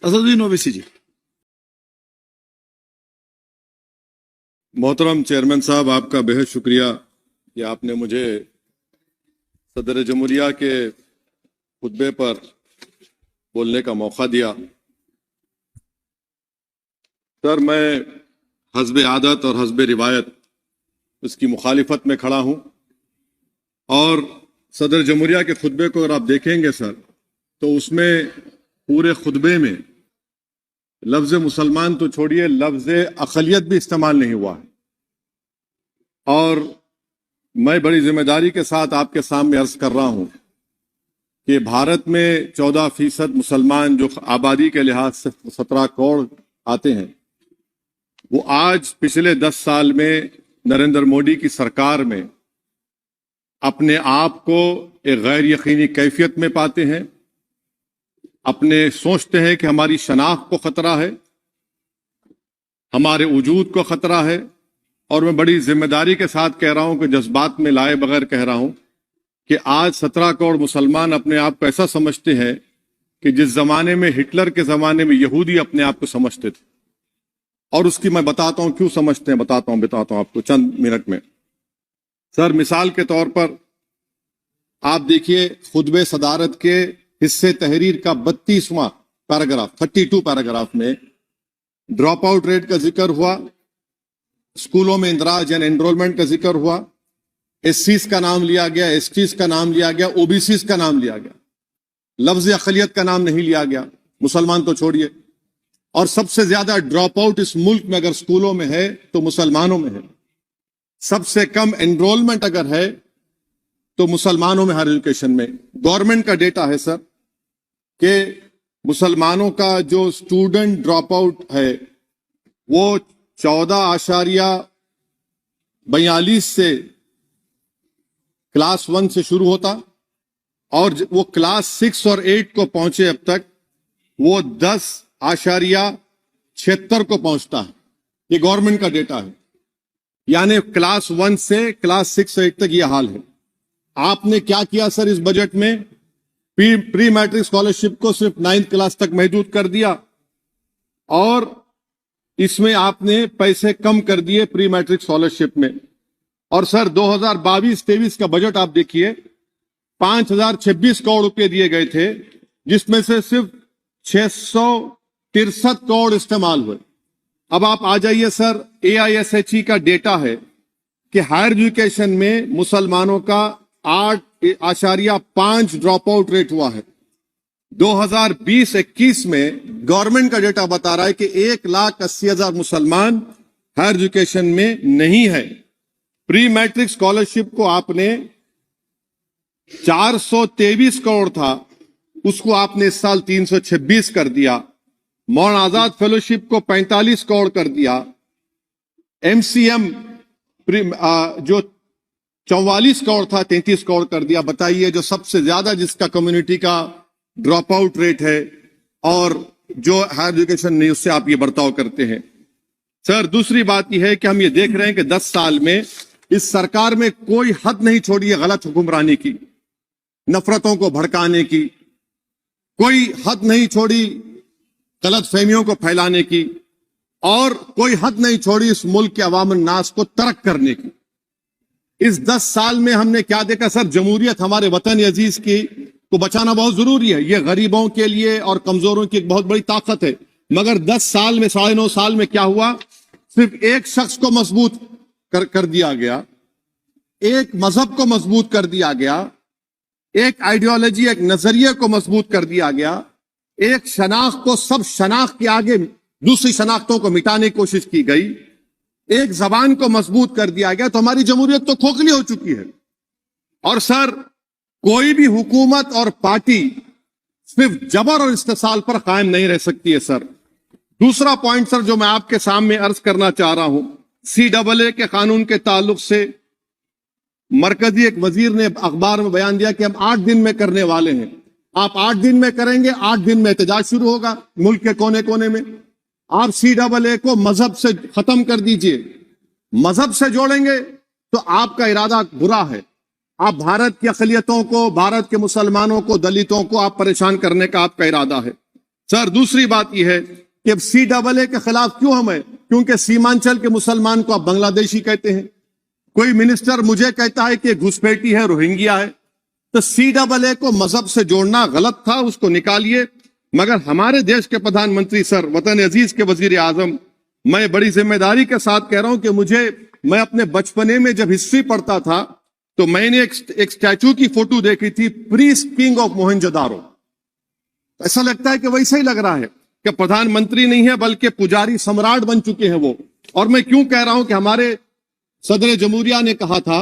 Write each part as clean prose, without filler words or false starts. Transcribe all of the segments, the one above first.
असदुद्दीन ओवैसी जी। मोहतरम चेयरमैन साहब, आपका बेहद शुक्रिया कि आपने मुझे सदर जमहूरिया के खुतबे पर बोलने का मौका दिया। सर, मैं हस्बे आदत और हस्बे रिवायत उसकी मुखालिफत में खड़ा हूं और सदर जमहूरिया के खुतबे को अगर आप देखेंगे सर, तो उसमें पूरे खुतबे में लफ्ज मुसलमान तो छोड़िए, लफ्ज अक़लियत भी इस्तेमाल नहीं हुआ है। और मैं बड़ी जिम्मेदारी के साथ आपके सामने अर्ज कर रहा हूं कि भारत में 14% मुसलमान जो आबादी के लिहाज से 17 करोड़ आते हैं, वो आज पिछले 10 साल में नरेंद्र मोदी की सरकार में अपने आप को एक गैर यकीनी कैफियत में पाते हैं, अपने सोचते हैं कि हमारी शनाख्त को खतरा है, हमारे वजूद को खतरा है। और मैं बड़ी जिम्मेदारी के साथ कह रहा हूं कि जज्बात में लाए बगैर कह रहा हूं कि आज 17 करोड़ मुसलमान अपने आप को ऐसा समझते हैं कि जिस जमाने में हिटलर के जमाने में यहूदी अपने आप को समझते थे। और उसकी मैं बताता हूं क्यों समझते हैं, बताता हूं आपको चंद मिनट में। सर, मिसाल के तौर पर आप देखिए खुतबे सदारत के हिस्से तहरीर का 32वां पैराग्राफ, 32 पैराग्राफ में ड्रॉप आउट रेट का जिक्र हुआ, स्कूलों में इंदराज यानी एनरोलमेंट का जिक्र हुआ, एससीज का नाम लिया गया, एसटीज का नाम लिया गया, ओबीसीज का नाम लिया गया, लफ्ज अक़लियत का नाम नहीं लिया गया, मुसलमान तो छोड़िए। और सबसे ज्यादा ड्रॉप आउट इस मुल्क में अगर स्कूलों में है तो मुसलमानों में है। सबसे कम एनरोलमेंट अगर है तो मुसलमानों में हायर एजुकेशन में। गवर्नमेंट का डेटा है सर कि मुसलमानों का जो स्टूडेंट ड्रॉप आउट है वो 14.42 से क्लास 1 से शुरू होता और वो क्लास 6 और 8 को पहुंचे अब तक वो 10.76 को पहुंचता है। ये गवर्नमेंट का डेटा है, यानी क्लास 1 से क्लास 6 से 8 तक ये हाल है। आपने क्या किया सर इस बजट में? प्री मैट्रिक स्कॉलरशिप को सिर्फ 9th क्लास तक महदूद कर दिया और इसमें आपने पैसे कम कर दिए प्री मैट्रिक स्कॉलरशिप में। और सर 2022-23 का बजट आप देखिए, 5026 करोड़ रुपए दिए गए थे, जिसमें से सिर्फ 663 करोड़ इस्तेमाल हुए। अब आप आ जाइए सर, AISHE का डेटा है कि हायर एजुकेशन में मुसलमानों का 8.5 ड्रॉप आउट रेट हुआ है। 2020-21 में गवर्नमेंट का डेटा बता रहा है कि 1,80,000 मुसलमान हायर एजुकेशन में नहीं है। प्री मैट्रिक स्कॉलरशिप को आपने 423 करोड़ था, उसको आपने इस साल 326 कर दिया। मौलाना आजाद फेलोशिप को 45 करोड़ कर दिया। MCM जो 44 करोड़ था 33 करोड़ कर दिया। बताइए, जो सबसे ज्यादा जिसका कम्युनिटी का ड्रॉप आउट रेट है और जो हायर एजुकेशन नहीं, उससे आप ये बर्ताव करते हैं। सर, दूसरी बात यह है कि हम ये देख रहे हैं कि 10 साल में इस सरकार में कोई हद नहीं छोड़ी है गलत हुक्मरानी की, नफरतों को भड़काने की, कोई हद नहीं छोड़ी गलत फहमियों को फैलाने की, और कोई हद नहीं छोड़ी इस मुल्क के अवाम नास को तर्क करने की। इस 10 साल में हमने क्या देखा सर? जमहूरियत हमारे वतन अजीज की को बचाना बहुत जरूरी है, यह गरीबों के लिए और कमजोरों की एक बहुत बड़ी ताकत है। मगर 10 साल में, 9.5 साल में क्या हुआ? सिर्फ एक शख्स को मजबूत कर दिया गया, एक मजहब को मजबूत कर दिया गया, एक आइडियोलॉजी, एक नजरिए को मजबूत कर दिया गया, एक शनाख्त को सब शनाख्त के आगे दूसरी शनाख्तों को मिटाने की कोशिश की गई, एक जबान को मजबूत कर दिया गया। तो हमारी जमहूरियत तो खोखली हो चुकी है। और सर, कोई भी हुकूमत और पार्टी सिर्फ जबर और इस्तेसाल पर कायम नहीं रह सकती है सर। दूसरा पॉइंट सर जो मैं आपके सामने अर्ज करना चाह रहा हूं, CAA के कानून के ताल्लुक से मरकजी एक वजीर ने अखबार में बयान दिया कि हम 8 दिन में करने वाले हैं। आप 8 दिन में करेंगे, 8 दिन में एहतजाज शुरू होगा मुल्क के कोने कोने में। आप CAA को मजहब से खत्म कर दीजिए, मजहब से जोड़ेंगे तो आपका इरादा बुरा है। आप भारत की अक़लियतों को, भारत के मुसलमानों को, दलितों को आप परेशान करने का आपका इरादा है। सर दूसरी बात यह है कि अब CAA के खिलाफ क्यों हम है? क्योंकि सीमांचल के मुसलमान को आप बांग्लादेशी कहते हैं। कोई मिनिस्टर मुझे कहता है कि घुसपैठी है, रोहिंग्या है। तो CAA को मजहब से जोड़ना गलत था, उसको निकालिए। मगर हमारे देश के प्रधानमंत्री सर, वतन अजीज के वजीर आजम, मैं बड़ी जिम्मेदारी के साथ कह रहा हूं कि मैं अपने बचपने में जब हिस्ट्री पढ़ता था तो मैंने एक स्टैचू की फोटो देखी थी, प्रीस्ट किंग ऑफ मोहनजोदारो। ऐसा लगता है कि वैसा ही लग रहा है कि प्रधानमंत्री नहीं है बल्कि पुजारी सम्राट बन चुके हैं वो। और मैं क्यों कह रहा हूं कि हमारे सदर जमहूरिया ने कहा था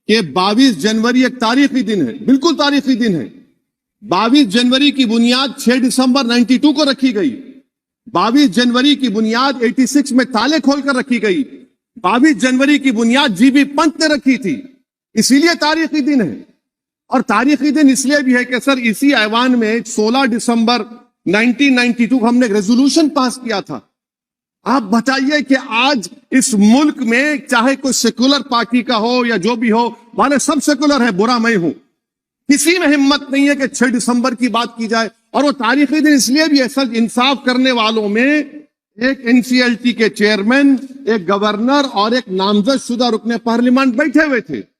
कि 22 जनवरी एक तारीखी दिन है, बिल्कुल तारीखी दिन है। 22 जनवरी की बुनियाद 6 दिसंबर 92 को रखी गई। 22 जनवरी की बुनियाद 86 में ताले खोलकर रखी गई। 22 जनवरी की बुनियाद जीबी पंत ने रखी थी, इसीलिए तारीखी दिन है। और तारीखी दिन इसलिए भी है कि सर इसी ऐवान में 16 दिसंबर 1992 को हमने एक रेजोल्यूशन पास किया था। आप बताइए कि आज इस मुल्क में चाहे कोई सेकुलर पार्टी का हो या जो भी हो, वाले सब सेकुलर है, बुरा मैं हूं, किसी में हिम्मत नहीं है कि 6 दिसंबर की बात की जाए। और वो तारीखी दिन इसलिए भी है सर, इंसाफ करने वालों में एक NCLT के चेयरमैन, एक गवर्नर और एक नामजद शुदा रुकने पार्लियामेंट बैठे हुए थे।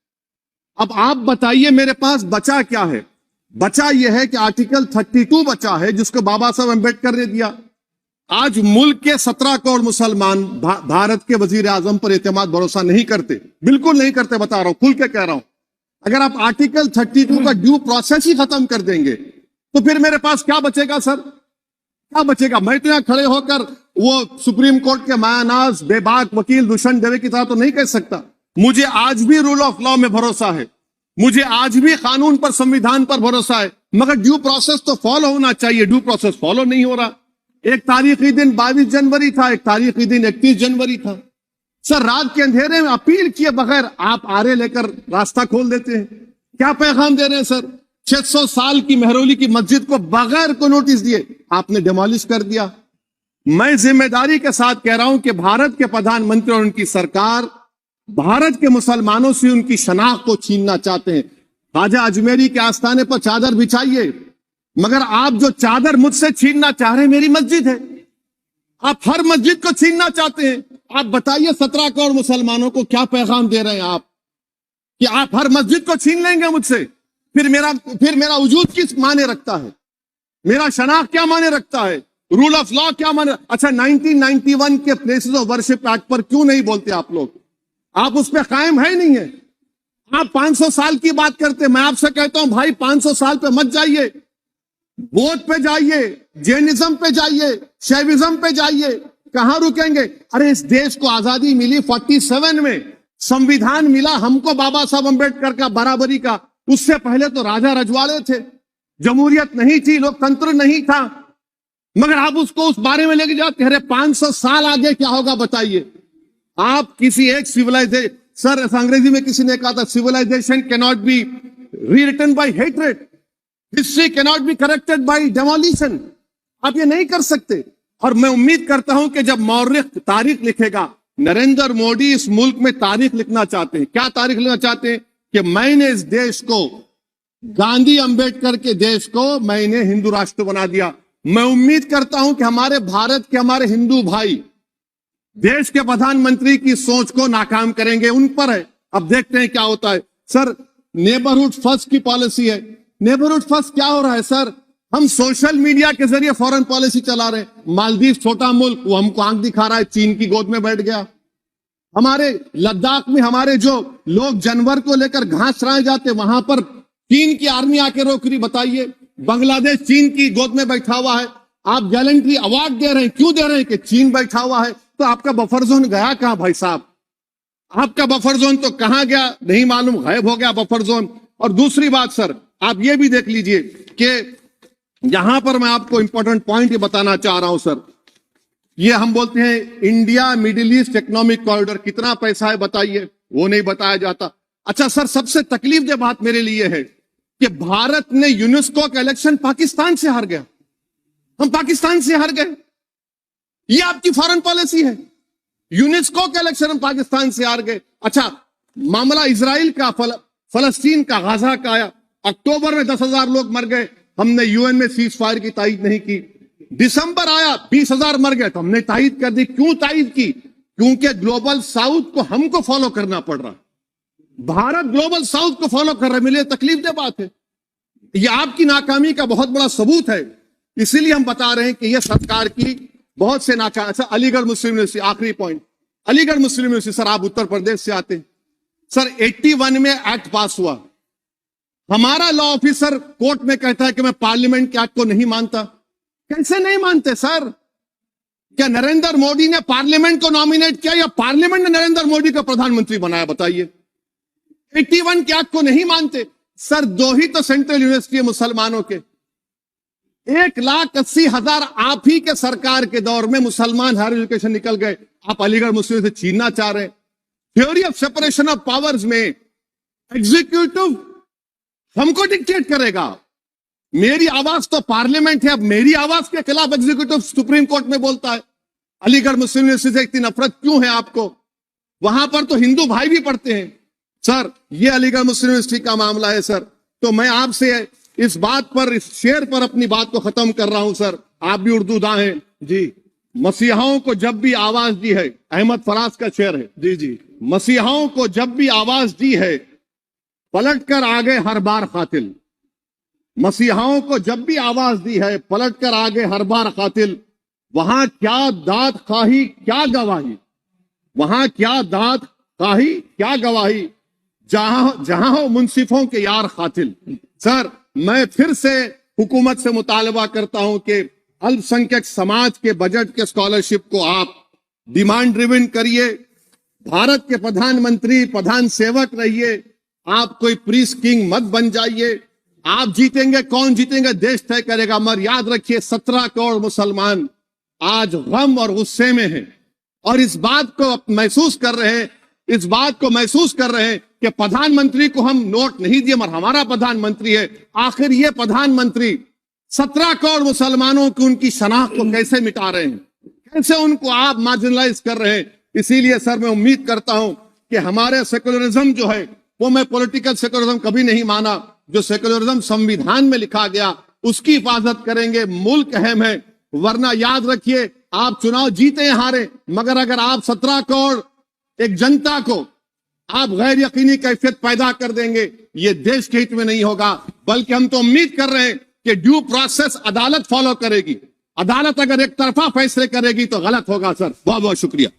अब आप बताइए मेरे पास बचा क्या है? बचा यह है कि आर्टिकल 32 बचा है जिसको बाबा साहब अम्बेडकर ने दिया। आज मुल्क के 17 करोड़ मुसलमान भारत के वजीर आजम पर एतमाद भरोसा नहीं करते, बिल्कुल नहीं करते, बता रहा हूं, खुल के कह रहा हूं। अगर आप आर्टिकल 32 का ड्यू प्रोसेस ही खत्म कर देंगे तो फिर मेरे पास क्या बचेगा सर? क्या बचेगा? मैं तो यहां खड़े होकर वो सुप्रीम कोर्ट के मायानाज बेबाक वकील दुष्यंत दवे की तरह तो नहीं कह सकता। मुझे आज भी रूल ऑफ लॉ में भरोसा है, मुझे आज भी कानून पर, संविधान पर भरोसा है, मगर ड्यू प्रोसेस तो फॉलो होना चाहिए। ड्यू प्रोसेस फॉलो नहीं हो रहा। एक तारीखी दिन 22 जनवरी था, एक तारीखी दिन 31 जनवरी था। सर रात के अंधेरे में अपील किए बगैर आप आरे लेकर रास्ता खोल देते हैं। क्या पैगाम दे रहे हैं सर? 600 साल की मेहरौली की मस्जिद को बगैर को नोटिस दिए आपने डिमोलिश कर दिया। मैं जिम्मेदारी के साथ कह रहा हूं कि भारत के प्रधानमंत्री और उनकी सरकार भारत के मुसलमानों से उनकी शनाख्त को छीनना चाहते हैं। ख्वाजा अजमेरी के आस्थाने पर चादर बिछाइए, मगर आप जो चादर मुझसे छीनना चाह रहे हैं मेरी मस्जिद है, आप हर मस्जिद को छीनना चाहते हैं। आप बताइए 17 करोड़ मुसलमानों को क्या पैगाम दे रहे हैं आप कि आप हर मस्जिद को छीन लेंगे मुझसे? फिर मेरा वजूद किस माने रखता है? मेरा शनाख्त क्या माने रखता है? रूल ऑफ लॉ क्या माने? अच्छा 1991 के प्लेसेस ऑफ वर्शिप एक्ट पर क्यों नहीं बोलते आप लोग? आप उस पर कायम है नहीं है। आप 500 साल की बात करते, मैं आपसे कहता हूं भाई 500 साल पे मत जाइए, बौद्ध पे जाइए, जैनिज्म पे जाइए, शैविज्म पे जाइए, कहां रुकेंगे? अरे इस देश को आजादी मिली 47 में, संविधान मिला हमको बाबा साहब अम्बेडकर का, बराबरी का। उससे पहले तो राजा रजवाड़े थे, जमहूरियत नहीं थी, लोकतंत्र नहीं था, मगर आप उसको उस बारे में लेके जाते। अरे 500 साल आगे क्या होगा बताइए? आप किसी एक सिविलाइजेशन, सर अंग्रेजी में किसी ने कहा था civilization can not be rewritten by hatred, history can not be corrected by demolition. आप ये नहीं कर सकते। और मैं उम्मीद करता हूं कि जब मौर्ख तारीख लिखेगा, नरेंद्र मोदी इस मुल्क में तारीख लिखना चाहते हैं। क्या तारीख लिखना चाहते हैं? कि मैंने इस देश को, गांधी अंबेडकर के देश को मैंने हिंदू राष्ट्र बना दिया। मैं उम्मीद करता हूं कि हमारे भारत के हमारे हिंदू भाई देश के प्रधानमंत्री की सोच को नाकाम करेंगे, उन पर है। अब देखते हैं क्या होता है। सर नेबरहुड फर्स्ट की पॉलिसी है। नेबरहुड फर्स्ट क्या हो रहा है सर? हम सोशल मीडिया के जरिए फॉरेन पॉलिसी चला रहे हैं। मालदीव छोटा मुल्क, वो हमको आंख दिखा रहा है, चीन की गोद में बैठ गया। हमारे लद्दाख में हमारे जो लोग जानवर को लेकर घास चराए जाते, वहां पर चीन की आर्मी आके रोक रही। बताइए, बांग्लादेश चीन की गोद में बैठा हुआ है। आप गैलेंट्री अवार्ड दे रहे हैं, क्यों दे रहे हैं? कि चीन बैठा हुआ है। तो आपका बफर जोन गया कहां भाई साहब? आपका बफर जोन तो कहां गया नहीं मालूम, गायब हो गया बफर जोन। और दूसरी बात सर, आप ये भी देख लीजिए कि यहां पर मैं आपको इंपॉर्टेंट पॉइंट ये बताना चाह रहा हूं सर। ये हम बोलते हैं India middle east economic corridor, कितना पैसा है बताइए? वो नहीं बताया जाता। अच्छा सर, सबसे तकलीफदेह बात मेरे लिए है कि भारत ने यूनेस्को का इलेक्शन पाकिस्तान से हार गया। हम पाकिस्तान से हार गए, ये आपकी फॉरेन पॉलिसी है। यूनेस्को के इलेक्शन हम पाकिस्तान से हार गए। अच्छा, मामला इजराइल का, फलस्तीन का, गाजा का आया। अक्टूबर में 10,000 लोग मर गए, हमने यूएन में सीज फायर की तायीद नहीं की। दिसंबर आया 20,000 मर गए, तो हमने तायद कर दी। क्यों तायद की? क्योंकि ग्लोबल साउथ को हमको फॉलो करना पड़ रहा। भारत ग्लोबल साउथ को फॉलो कर रहा है, मेरे तकलीफ दे बात है। यह आपकी नाकामी का बहुत बड़ा सबूत है। इसीलिए हम बता रहे हैं कि यह सरकार की बहुत से नाकाम। अच्छा, अलीगढ़ मुस्लिम यूनिवर्सिटी, आखिरी पॉइंट, अलीगढ़ मुस्लिम यूनिवर्सिटी। सर, आप उत्तर प्रदेश से आते हैं। सर, 81 में एक्ट पास हुआ। हमारा लॉ ऑफिसर कोर्ट में कहता है कि मैं पार्लियामेंट के एक्ट को नहीं मानता। कैसे नहीं मानते सर? क्या नरेंद्र मोदी ने पार्लियामेंट को नॉमिनेट किया या पार्लियामेंट ने नरेंद्र मोदी को प्रधानमंत्री बनाया? बताइए। 81 के एक्ट को नहीं मानते। सर, 2 ही तो सेंट्रल यूनिवर्सिटी है मुसलमानों के। 1,80,000 आप ही के सरकार के दौर में मुसलमान हायर एजुकेशन निकल गए। आप अलीगढ़ मुस्लिम से छीनना चाह रहे हैं। Theory of separation of powers में एग्जीक्यूटिव हमको डिक्टेट करेगा। मेरी आवाज तो पार्लियामेंट है, अब मेरी आवाज के खिलाफ एग्जीक्यूटिव सुप्रीम कोर्ट में बोलता है। अलीगढ़ मुस्लिम यूनिवर्सिटी से इतनी नफरत क्यों है आपको? वहां पर तो हिंदू भाई भी पढ़ते हैं। सर, ये अलीगढ़ मुस्लिम यूनिवर्सिटी का मामला है सर। तो मैं आपसे इस बात पर, इस शेर पर अपनी बात को खत्म कर रहा हूं सर। आप भी उर्दू दां हैं जी। मसीहाओं को जब भी आवाज दी है, अहमद फराज का शेर है जी जी, मसीहाओं को जब भी आवाज दी है, पलट कर आ गए हर बार कातिल। मसीहाओं को जब भी आवाज दी है, पलट कर आ गए हर बार कातिल। वहां क्या दाद खाही क्या गवाही, वहां क्या दाद खाही क्या गवाही, जहां हो मुंसिफों के यार कातिल। सर, मैं फिर से हुकूमत से मुतालबा करता हूं कि अल्पसंख्यक समाज के बजट के स्कॉलरशिप को आप डिमांड ड्रिवन करिए। भारत के प्रधानमंत्री, प्रधान सेवक रहिए। आप कोई प्रीस किंग मत बन जाइए। आप जीतेंगे, कौन जीतेंगे देश तय करेगा। मगर याद रखिए, 17 करोड़ मुसलमान आज गम और गुस्से में हैं और इस बात को महसूस कर रहे हैं, इस बात को महसूस कर रहे हैं कि प्रधानमंत्री को हम नोट नहीं दिए, मगर हमारा प्रधानमंत्री है। आखिर ये प्रधानमंत्री 17 करोड़ मुसलमानों की उनकी शनाख्त को कैसे मिटा रहे हैं, कैसे उनको आप मार्जिनलाइज कर रहे हैं। इसीलिए सर, मैं उम्मीद करता हूं कि हमारे सेकुलरिज्म जो है, वो मैं पॉलिटिकल सेकुलरिज्म कभी नहीं माना। जो सेकुलरिज्म संविधान में लिखा गया, उसकी हिफाजत करेंगे। मुल्क अहम है, वरना याद रखिए, आप चुनाव जीते या हारे, मगर अगर आप 17 करोड़ एक जनता को आप गैर यकीनी कैफियत पैदा कर देंगे, ये देश के हित में नहीं होगा। बल्कि हम तो उम्मीद कर रहे हैं कि ड्यू प्रोसेस अदालत फॉलो करेगी। अदालत अगर एक तरफा फैसले करेगी तो गलत होगा। सर, बहुत बहुत शुक्रिया।